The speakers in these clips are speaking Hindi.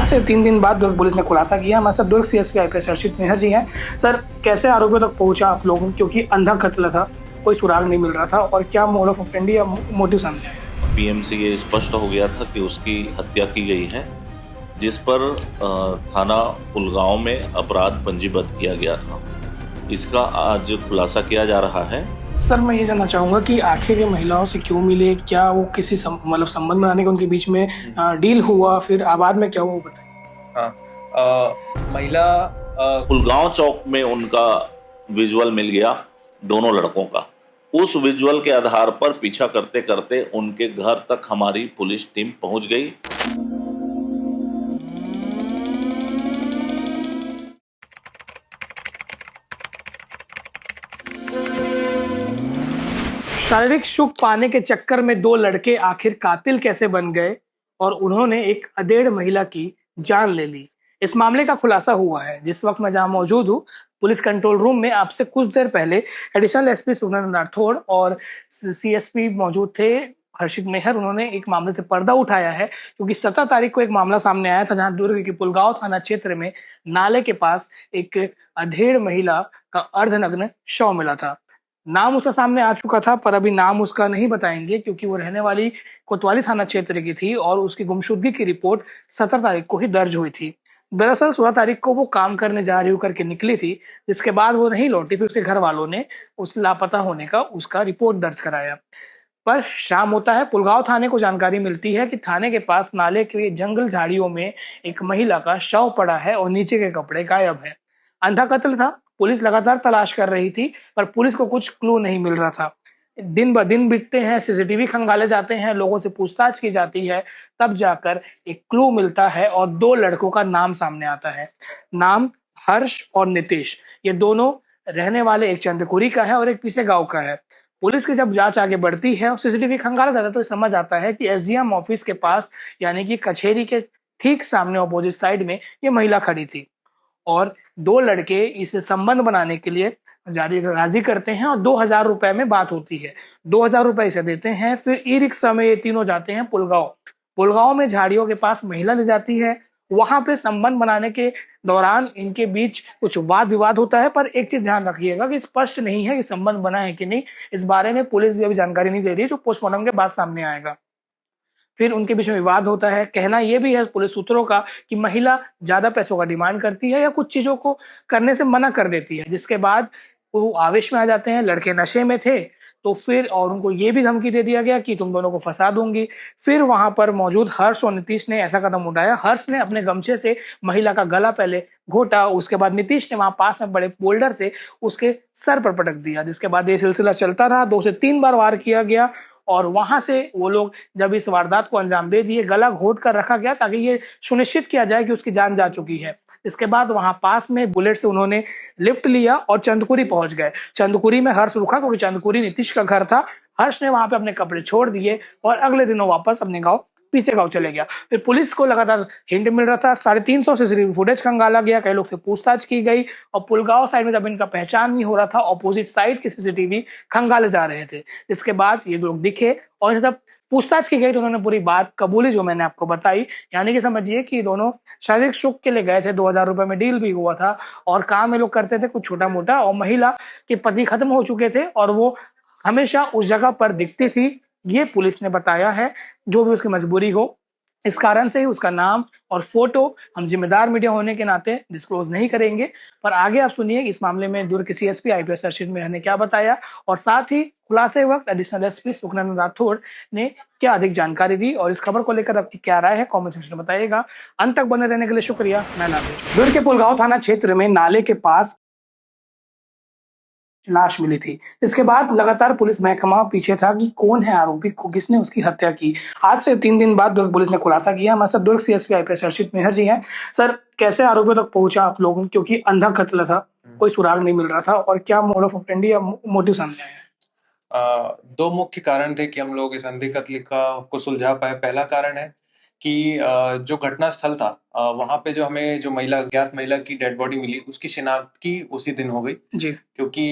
आज से 3 दिन बाद दुर्ग पुलिस ने खुलासा किया। हमारे साथ दुर्ग सीएसपी आईपीएस हर्षित मेहर जी हैं। सर, कैसे आरोपियों तक पहुंचा आप लोगों, क्योंकि अंधा कत्ल था, कोई सुराग नहीं मिल रहा था, और क्या मोड ऑफ ऑपरेंडी या मोटिव सामने आया? पीएम से ये स्पष्ट हो गया था कि उसकी हत्या की गई है, जिस पर थाना पुलगांव में अपराध पंजीबद्ध किया गया था। इसका आज खुलासा किया जा रहा है। सर, मैं ये जानना चाहूँगा कि आखिर ये महिलाओं से क्यों मिले? क्या वो किसी मतलब संबंध बनाने के उनके बीच में डील हुआ, फिर बाद में क्या हुआ, वो बताइए। हाँ, महिला पुलगांव चौक में उनका विजुअल मिल गया दोनों लड़कों का। उस विजुअल के आधार पर पीछा करते करते उनके घर तक हमारी पुलिस टीम पहुंच गई। शारीरिक सुख पाने के चक्कर में दो लड़के आखिर कातिल कैसे बन गए और उन्होंने एक अधेड़ महिला की जान ले ली, इस मामले का खुलासा हुआ है। जिस वक्त मैं जहां मौजूद हूं, पुलिस कंट्रोल रूम में, आपसे कुछ देर पहले एडिशनल एसपी सुगनंदन राठौड़ और सीएसपी मौजूद थे हर्षित मेहर। उन्होंने एक मामले से पर्दा उठाया है, क्योंकि 17 तारीख को एक मामला सामने आया था जहां दुर्ग के पुलगांव थाना क्षेत्र में नाले के पास एक अधेड़ महिला का अर्धनग्न शव मिला था। नाम उसका सामने आ चुका था, पर अभी नाम उसका नहीं बताएंगे, क्योंकि वो रहने वाली कोतवाली थाना क्षेत्र की थी और उसकी गुमशुदगी की रिपोर्ट 17 तारीख को ही दर्ज हुई थी। दरअसल 16 तारीख को वो काम करने जा रही होकर के निकली थी, जिसके बाद वो नहीं लौटी। फिर उसके घर वालों ने उस लापता होने का उसका रिपोर्ट दर्ज कराया। पर शाम होता है, पुलगांव थाने को जानकारी मिलती है कि थाने के पास नाले के जंगल झाड़ियों में एक महिला का शव पड़ा है और नीचे के कपड़े गायब है। अंधा कत्ल था। पुलिस लगातार तलाश कर रही थी, पर पुलिस को कुछ क्लू नहीं मिल रहा था। दिन ब दिन बीतते हैं, सीसीटीवी खंगाले जाते हैं, लोगों से पूछताछ की जाती है, तब जाकर एक क्लू मिलता है और दो लड़कों का नाम सामने आता है। नाम हर्ष और नीतीश। ये दोनों रहने वाले एक चंदकुरी का है और एक पीसे गांव का है। पुलिस की जब जांच आगे बढ़ती है और सीसीटीवी खंगाला जाता है, तो समझ आता है कि एसडीएम ऑफिस के पास, यानी कि कचहरी के ठीक सामने अपोजिट साइड में ये महिला खड़ी थी और दो लड़के इसे संबंध बनाने के लिए राजी करते हैं और 2000 रुपए में बात होती है। 2000 रुपए इसे देते हैं। फिर ई रिक्शा में ये तीनों जाते हैं पुलगांव। पुलगांव में झाड़ियों के पास महिला ले जाती है। वहां पे संबंध बनाने के दौरान इनके बीच कुछ वाद विवाद होता है, पर एक चीज ध्यान रखिएगा कि स्पष्ट नहीं है कि संबंध बना है कि नहीं। इस बारे में पुलिस भी अभी जानकारी नहीं दे रही है, जो पोस्टमार्टम के बाद सामने आएगा। फिर उनके बीच में विवाद होता है। कहना यह भी है पुलिस सूत्रों का कि महिला ज्यादा पैसों का डिमांड करती है या कुछ चीजों को करने से मना कर देती है, जिसके बाद वो आवेश में आ जाते हैं। लड़के नशे में थे, तो फिर और उनको ये भी धमकी दे दिया गया कि तुम दोनों को फंसा दूंगी। फिर वहां पर मौजूद हर्ष और नीतीश ने ऐसा कदम उठाया। हर्ष ने अपने गमछे से महिला का गला पहले घोटा, उसके बाद नीतीश ने वहां पास में बड़े बोल्डर से उसके सर पर पटक दिया, जिसके बाद ये सिलसिला चलता रहा। 2 से 3 बार वार किया गया और वहां से वो लोग जब इस वारदात को अंजाम दे दिए, गला घोट कर रखा गया ताकि ये सुनिश्चित किया जाए कि उसकी जान जा चुकी है। इसके बाद वहां पास में बुलेट से उन्होंने लिफ्ट लिया और चंदकुरी पहुंच गए। चंदकुरी में हर्ष रुका, क्योंकि चंदकुरी नीतीश का घर था। हर्ष ने वहां पे अपने कपड़े छोड़ दिए और अगले दिनों वापस अपने गांव पीछे गांव चले गया। फिर पुलिस को लगातार हिंट मिल रहा था। 350 सीसीटीवी फुटेज खंगाला गया, कई लोग से पूछताछ की गई और पुलगांव साइड में जब इनका पहचान नहीं हो रहा था, ऑपोजिट साइड के सीसीटीवी खंगाले जा रहे थे। इसके बाद ये लोग दिखे और जब पूछताछ की गई तो उन्होंने पूरी बात कबूली, जो मैंने आपको बताई। यानी कि समझिए कि दोनों शारीरिक सुख के लिए गए थे। 2000 रुपए में डील भी हुआ था और काम ये लोग करते थे कुछ छोटा मोटा, और महिला के पति खत्म हो चुके थे और वो हमेशा उस जगह पर दिखती थी, ये पुलिस ने बताया है। जो भी उसकी मजबूरी हो, इस कारण से ही उसका नाम और फोटो हम जिम्मेदार मीडिया होने के नाते डिस्क्लोज नहीं करेंगे। पर आगे आप सुनिए इस मामले में दुर्ग के सीएसपी आईपीएस हर्षित मेहर ने क्या बताया, और साथ ही खुलासे वक्त एडिशनल एसपी सुगनंदन राठौड़ ने क्या अधिक जानकारी दी, और इस खबर को लेकर आपकी क्या राय है कमेंट सेक्शन में बताइएगा। अंत तक बने रहने के लिए शुक्रिया। मैं नादिर। दुर्ग के पुलगांव थाना क्षेत्र में नाले के पास लाश मिली थी। इसके बाद लगातार पुलिस महकमा पीछे था कि कौन है आरोपी, किसने उसकी हत्या की। आज से 3 दिन बाद दुर्ग पुलिस ने खुलासा किया। हमारे साथ दुर्ग सीएसपी आईपीएस हर्षित मेहर जी हैं। सर, कैसे आरोपियों तक पहुंचा आप लोगों, क्योंकि अंधा कत्ल था, कोई सुराग नहीं मिल रहा था, और क्या मोड ऑफ ऑपरेंडी या मोटिव सामने आया? 2 मुख्य कारण थे कि हम लोग इस अंधे कत्ल को सुलझा पाए। पहला कारण है कि जो घटना स्थल था, वहां पे जो हमें जो ज्ञात महिला की डेड बॉडी मिली, उसकी शिनाख्त की उसी दिन हो गई जी। क्योंकि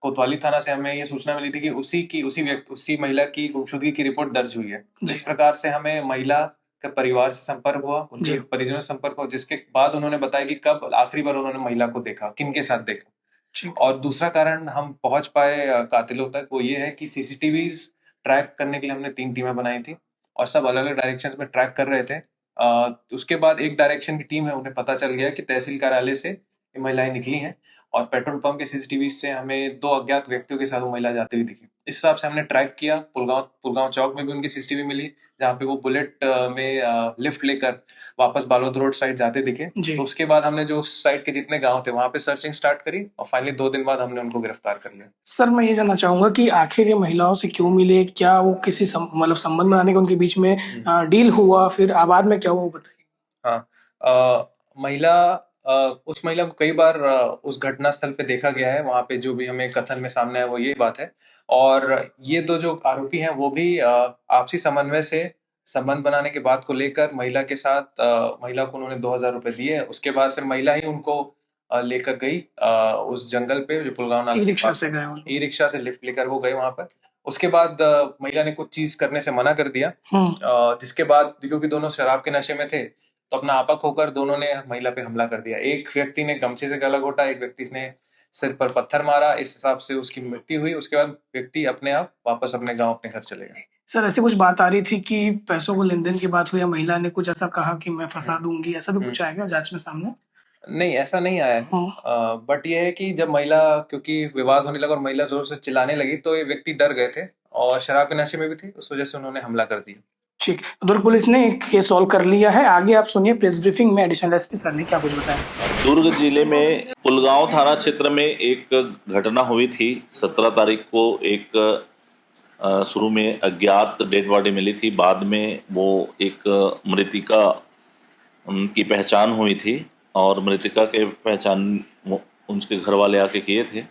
कोतवाली थाना से हमें ये सूचना मिली थी कि उसी महिला की गुमशुदगी की रिपोर्ट दर्ज हुई है। इस प्रकार से हमें महिला के परिवार से संपर्क हुआ, उनके जी। परिजनों से संपर्क हुआ, जिसके बाद उन्होंने बताया कि कब आखिरी बार उन्होंने महिला को देखा, किनके साथ देखा। ठीक। और दूसरा कारण हम पहुंच पाए कातिलों तक, वो ये है कि सीसीटीवीज ट्रैक करने के लिए हमने 3 टीमें बनाई थी और सब अलग-अलग डायरेक्शंस में ट्रैक कर रहे थे। उसके बाद एक डायरेक्शन की टीम है, उन्हें पता चल गया कि तहसील कार्यालय से ये महिलाएं निकली हैं और पेट्रोल पंप के सीसीटीवी से हमें 2 अज्ञात व्यक्तियों के साथ वो महिला जाती हुई दिखी। इस हिसाब से हमने ट्रैक किया, पुलगांव चौक में भी उनकी सीसीटीवी मिली, जहाँ पे वो बुलेट में लिफ्ट लेकर वापस बालोद रोड साइड जाते दिखे। जी। तो उसके बाद हमने जो उस साइड के जितने गांव थे वहां पे सर्चिंग स्टार्ट करी और फाइनली 2 दिन बाद हमने उनको गिरफ्तार कर लिया। सर मैं ये जानना चाहूंगा कि आखिर ये महिलाओं से क्यों मिले, क्या वो किसी मतलब संबंध बनाने के उनके बीच में डील हुआ, फिर बाद में क्या हुआ वो बताइए। हाँ, उस महिला को कई बार उस घटना स्थल पे देखा गया है। वहां पे जो भी हमें कथन में सामने है वो ये बात है। और ये 2 जो आरोपी हैं वो भी आपसी समन्वय से संबंध बनाने के बात को लेकर महिला के साथ महिला को उन्होंने 2000 रुपए दिए। उसके बाद फिर महिला ही उनको लेकर गई उस जंगल पे, जो पुलगांव नाले ई के रिक्शा पास से है। गए वो लोग। ई रिक्शा से लिफ्ट लेकर वो गए वहां पर। उसके बाद महिला ने कुछ चीज करने से मना कर दिया, जिसके बाद क्योंकि दोनों शराब के नशे में थे तो अपना आपक होकर दोनों ने महिला पे हमला कर दिया। एक व्यक्ति ने गमछे से गला घोटा, एक व्यक्ति ने सिर पर पत्थर मारा। इस हिसाब से उसकी मृत्यु हुई। उसके बाद व्यक्ति अपने आप वापस अपने गांव अपने घर चले गए। सर ऐसी कुछ बात आ रही थी कि पैसों को लेन देन की बात हुई, या महिला ने कुछ ऐसा कहा कि मैं फंसा दूंगी, ऐसा भी कुछ आएगा जांच में सामने? नहीं, ऐसा नहीं आया है। बट ये है कि जब महिला, क्योंकि विवाद होने लगा और महिला जोर से चिल्लाने लगी तो ये व्यक्ति डर गए थे और शराब के नशे में भी थे, उस वजह से उन्होंने हमला कर दिया। ठीक, दुर्ग पुलिस ने केस सॉल्व कर लिया है। आगे आप सुनिए प्रेस ब्रीफिंग में एडिशनल एसपी सर ने क्या कुछ बताया। दुर्ग जिले में पुलगांव थाना क्षेत्र में एक घटना हुई थी। 17 तारीख को एक शुरू में अज्ञात डेड बॉडी मिली थी, बाद में वो एक मृतिका की पहचान हुई थी और मृतिका के पहचान उनके घर वाले आके किए थे।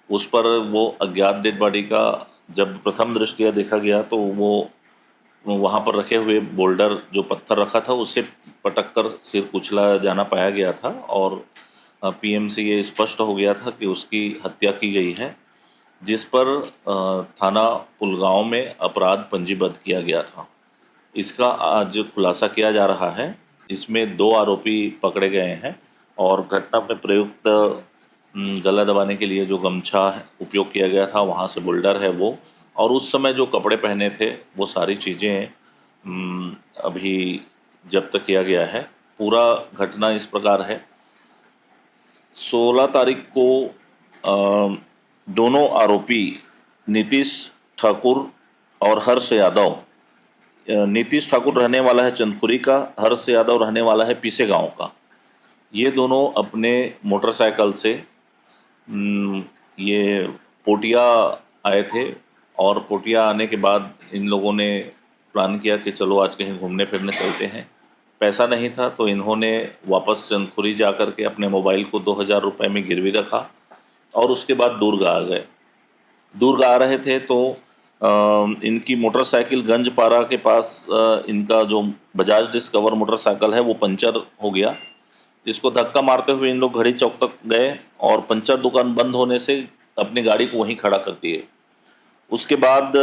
उस पर वो अज्ञात डेड बॉडी का जब प्रथम दृष्टया देखा गया तो वो वहाँ पर रखे हुए बोल्डर जो पत्थर रखा था उससे पटक कर सिर कुचला जाना पाया गया था और पीएम से ये स्पष्ट हो गया था कि उसकी हत्या की गई है, जिस पर थाना पुलगांव में अपराध पंजीबद्ध किया गया था। इसका आज खुलासा किया जा रहा है। इसमें 2 आरोपी पकड़े गए हैं और घटना में प्रयुक्त गला दबाने के लिए जो गमछा उपयोग किया गया था, वहाँ से बोल्डर है वो, और उस समय जो कपड़े पहने थे वो सारी चीज़ें अभी जब्त किया गया है। पूरा घटना इस प्रकार है। 16 तारीख को दोनों आरोपी नीतीश ठाकुर और हर्ष यादव, नीतीश ठाकुर रहने वाला है चंदपुरी का, हर्ष यादव रहने वाला है पीसे गांव का। ये दोनों अपने मोटरसाइकिल से ये पोटिया आए थे और पोटिया आने के बाद इन लोगों ने प्लान किया कि चलो आज कहीं घूमने फिरने चलते हैं। पैसा नहीं था तो इन्होंने वापस चंदपुरी जा कर के अपने मोबाइल को 2000 रुपये में गिरवी रखा और उसके बाद दुर्ग आ गए। दुर्ग आ रहे थे तो इनकी मोटरसाइकिल गंजपारा के पास इनका जो बजाज डिस्कवर मोटरसाइकिल है वो पंचर हो गया। इसको धक्का मारते हुए इन लोग घड़ी चौक तक गए और पंचर दुकान बंद होने से अपनी गाड़ी को वहीं खड़ा कर दिए। उसके बाद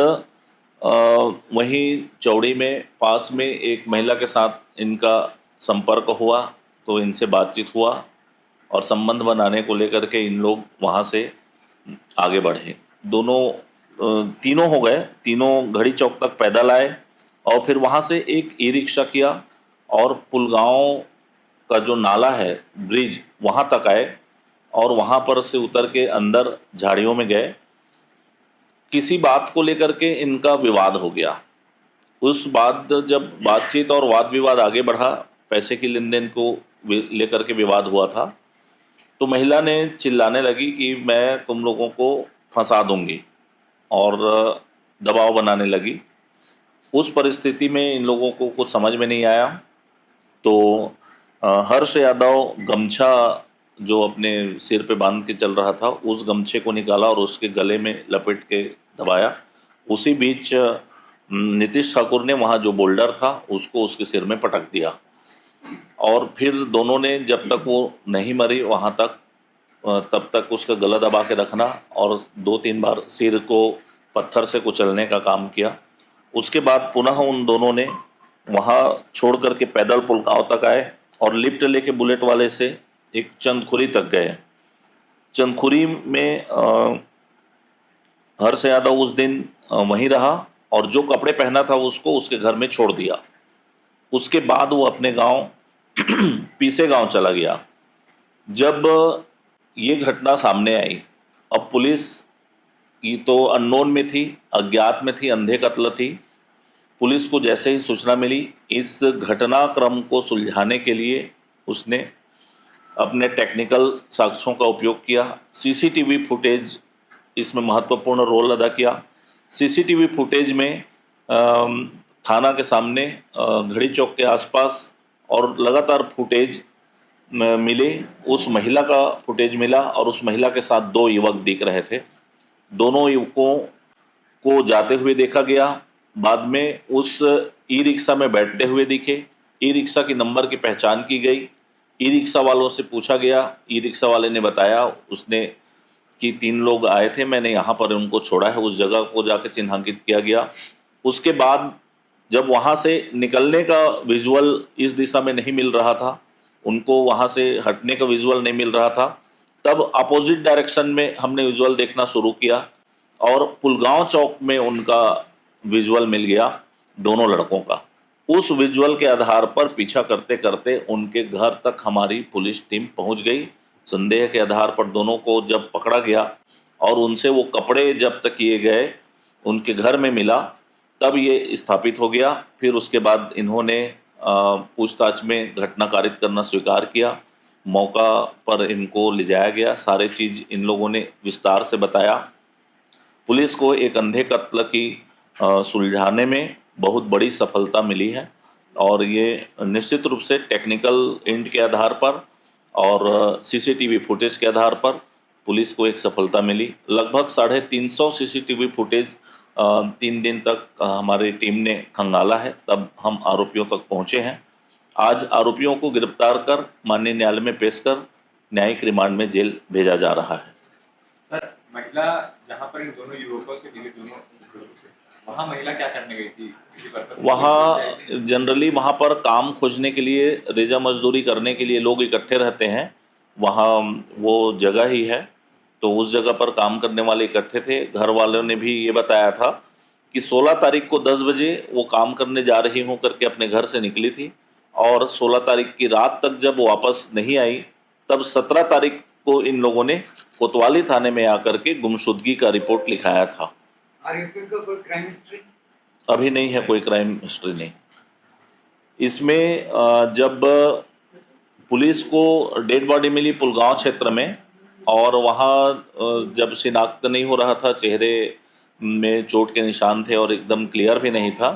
वहीं चौड़ी में पास में एक महिला के साथ इनका संपर्क हुआ तो इनसे बातचीत हुआ और संबंध बनाने को लेकर के इन लोग वहाँ से आगे बढ़े। तीनों हो गए, तीनों घड़ी चौक तक पैदल आए और फिर वहाँ से एक ई रिक्शा किया और पुलगांव का जो नाला है ब्रिज वहाँ तक आए और वहाँ पर से उतर के अंदर झाड़ियों में गए। किसी बात को लेकर के इनका विवाद हो गया। उस बाद जब बातचीत और वाद विवाद आगे बढ़ा, पैसे की लेन देन को लेकर के विवाद हुआ था, तो महिला ने चिल्लाने लगी कि मैं तुम लोगों को फंसा दूंगी और दबाव बनाने लगी। उस परिस्थिति में इन लोगों को कुछ समझ में नहीं आया तो हर्ष यादव गमछा जो अपने सिर पे बांध के चल रहा था उस गमछे को निकाला और उसके गले में लपेट के दबाया। उसी बीच नीतीश ठाकुर ने वहाँ जो बोल्डर था उसको उसके सिर में पटक दिया और फिर दोनों ने जब तक वो नहीं मरी वहाँ तक तब तक उसका गला दबा के रखना और 2-3 बार सिर को पत्थर से कुचलने का काम किया। उसके बाद पुनः उन दोनों ने वहाँ छोड़ करके पैदल पुलगांव तक आए और लिफ्ट लेके बुलेट वाले से एक चंदखुरी तक गए। चंदखुरी में हर्ष यादव उस दिन वहीं रहा और जो कपड़े पहना था उसको उसके घर में छोड़ दिया। उसके बाद वो अपने गांव पीसे गांव चला गया। जब ये घटना सामने आई, अब पुलिस ये तो अननोन में थी, अज्ञात में थी, अंधे कत्ल थी। पुलिस को जैसे ही सूचना मिली, इस घटनाक्रम को सुलझाने के लिए उसने अपने टेक्निकल साक्ष्यों का उपयोग किया। सीसीटीवी फुटेज इसमें महत्वपूर्ण रोल अदा किया। सीसीटीवी फुटेज में थाना के सामने, घड़ी चौक के आसपास और लगातार फुटेज मिले। उस महिला का फुटेज मिला और उस महिला के साथ 2 युवक दिख रहे थे। दोनों युवकों को जाते हुए देखा गया। बाद में उस ई रिक्शा में बैठते हुए दिखे। ई रिक्शा की नंबर की पहचान की गई। ई रिक्शा वालों से पूछा गया। ई रिक्शा वाले ने बताया उसने कि 3 लोग आए थे, मैंने यहाँ पर उनको छोड़ा है। उस जगह को जाके चिन्हांकित किया गया। उसके बाद जब वहाँ से निकलने का विजुअल इस दिशा में नहीं मिल रहा था, उनको वहाँ से हटने का विजुअल नहीं मिल रहा था, तब अपोजिट डायरेक्शन में हमने विजुअल देखना शुरू किया और पुलगांव चौक में उनका विजुअल मिल गया दोनों लड़कों का। उस विजुअल के आधार पर पीछा करते करते उनके घर तक हमारी पुलिस टीम पहुंच गई। संदेह के आधार पर दोनों को जब पकड़ा गया और उनसे वो कपड़े जब्त किए गए, उनके घर में मिला, तब ये स्थापित हो गया। फिर उसके बाद इन्होंने पूछताछ में घटना कारित करना स्वीकार किया। मौका पर इनको ले जाया गया। सारे चीज़ इन लोगों ने विस्तार से बताया। पुलिस को एक अंधे कत्ल की सुलझाने में बहुत बड़ी सफलता मिली है और ये निश्चित रूप से टेक्निकल एंड के आधार पर और सीसीटीवी फुटेज के आधार पर पुलिस को एक सफलता मिली। लगभग 350 सीसीटीवी फुटेज 3 दिन तक हमारी टीम ने खंगाला है, तब हम आरोपियों तक पहुंचे हैं। आज आरोपियों को गिरफ्तार कर माननीय न्यायालय में पेश कर न्यायिक रिमांड में जेल भेजा जा रहा है। सर, महिला जहां पर इन दोनों युवकों से मिली, वहाँ महिला क्या करने गई थी? किसी पर्पस से? वहाँ जनरली वहाँ पर काम खोजने के लिए, रेजा मजदूरी करने के लिए लोग इकट्ठे रहते हैं। वहाँ वो जगह ही है, तो उस जगह पर काम करने वाले इकट्ठे थे। घर वालों ने भी ये बताया था कि 16 तारीख को 10 बजे वो काम करने जा रही हूँ करके अपने घर से निकली थी और 16 तारीख की रात तक जब वापस नहीं आई, तब 17 तारीख को इन लोगों ने कोतवाली थाने में आकर के गुमशुदगी का रिपोर्ट लिखाया था। कोई क्राइम हिस्ट्री? अभी नहीं है, कोई क्राइम हिस्ट्री नहीं। इसमें जब पुलिस को डेड बॉडी मिली पुलगांव क्षेत्र में और वहाँ जब शिनाख्त नहीं हो रहा था, चेहरे में चोट के निशान थे और एकदम क्लियर भी नहीं था,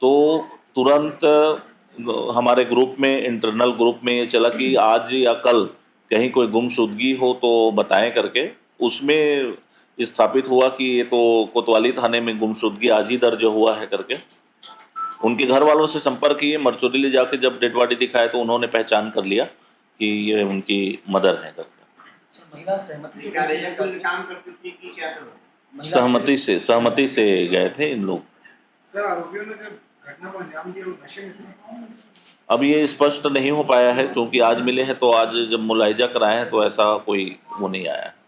तो तुरंत हमारे ग्रुप में, इंटरनल ग्रुप में ये चला कि आज या कल कहीं कोई गुमशुदगी हो तो बताएं करके। उसमें स्थापित हुआ कि ये तो कोतवाली थाने में गुमशुदगी आज ही दर्ज हुआ है करके। उनके घर वालों से संपर्क किए, मरचोली ले जाके जब डेड बॉडी दिखाए तो उन्होंने पहचान कर लिया कि ये उनकी मदर है करके। महिला सहमति से काम करती थी कि क्या था? सहमति से गए थे इन लोग। सर, आरोपियों ने जब घटना को अंजाम दिया वो नशे में थे? अब ये स्पष्ट नहीं हो पाया है, क्योंकि आज मिले हैं, तो आज जब मुलाहिजा कराए हैं तो ऐसा कोई वो नहीं आया है।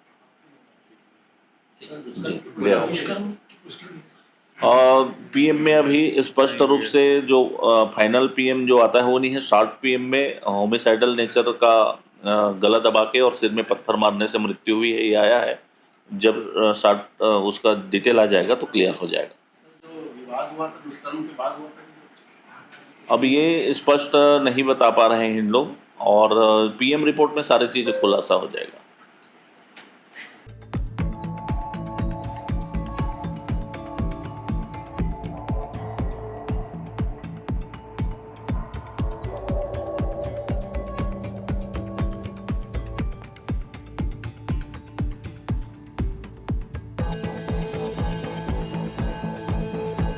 पीएम में अभी स्पष्ट रूप से जो फाइनल पीएम जो आता है वो नहीं है। शॉर्ट पीएम में होमिसाइडल नेचर का गला दबा के और सिर में पत्थर मारने से मृत्यु हुई है, ये आया है। जब शॉर्ट उसका डिटेल आ जाएगा तो क्लियर हो जाएगा। जो विवाद हुआ था दुष्कर्म के बाद हुआ था? अब ये स्पष्ट नहीं बता पा रहे हैं इन लोग और पीएम रिपोर्ट में सारी चीज़ें खुलासा हो जाएगा।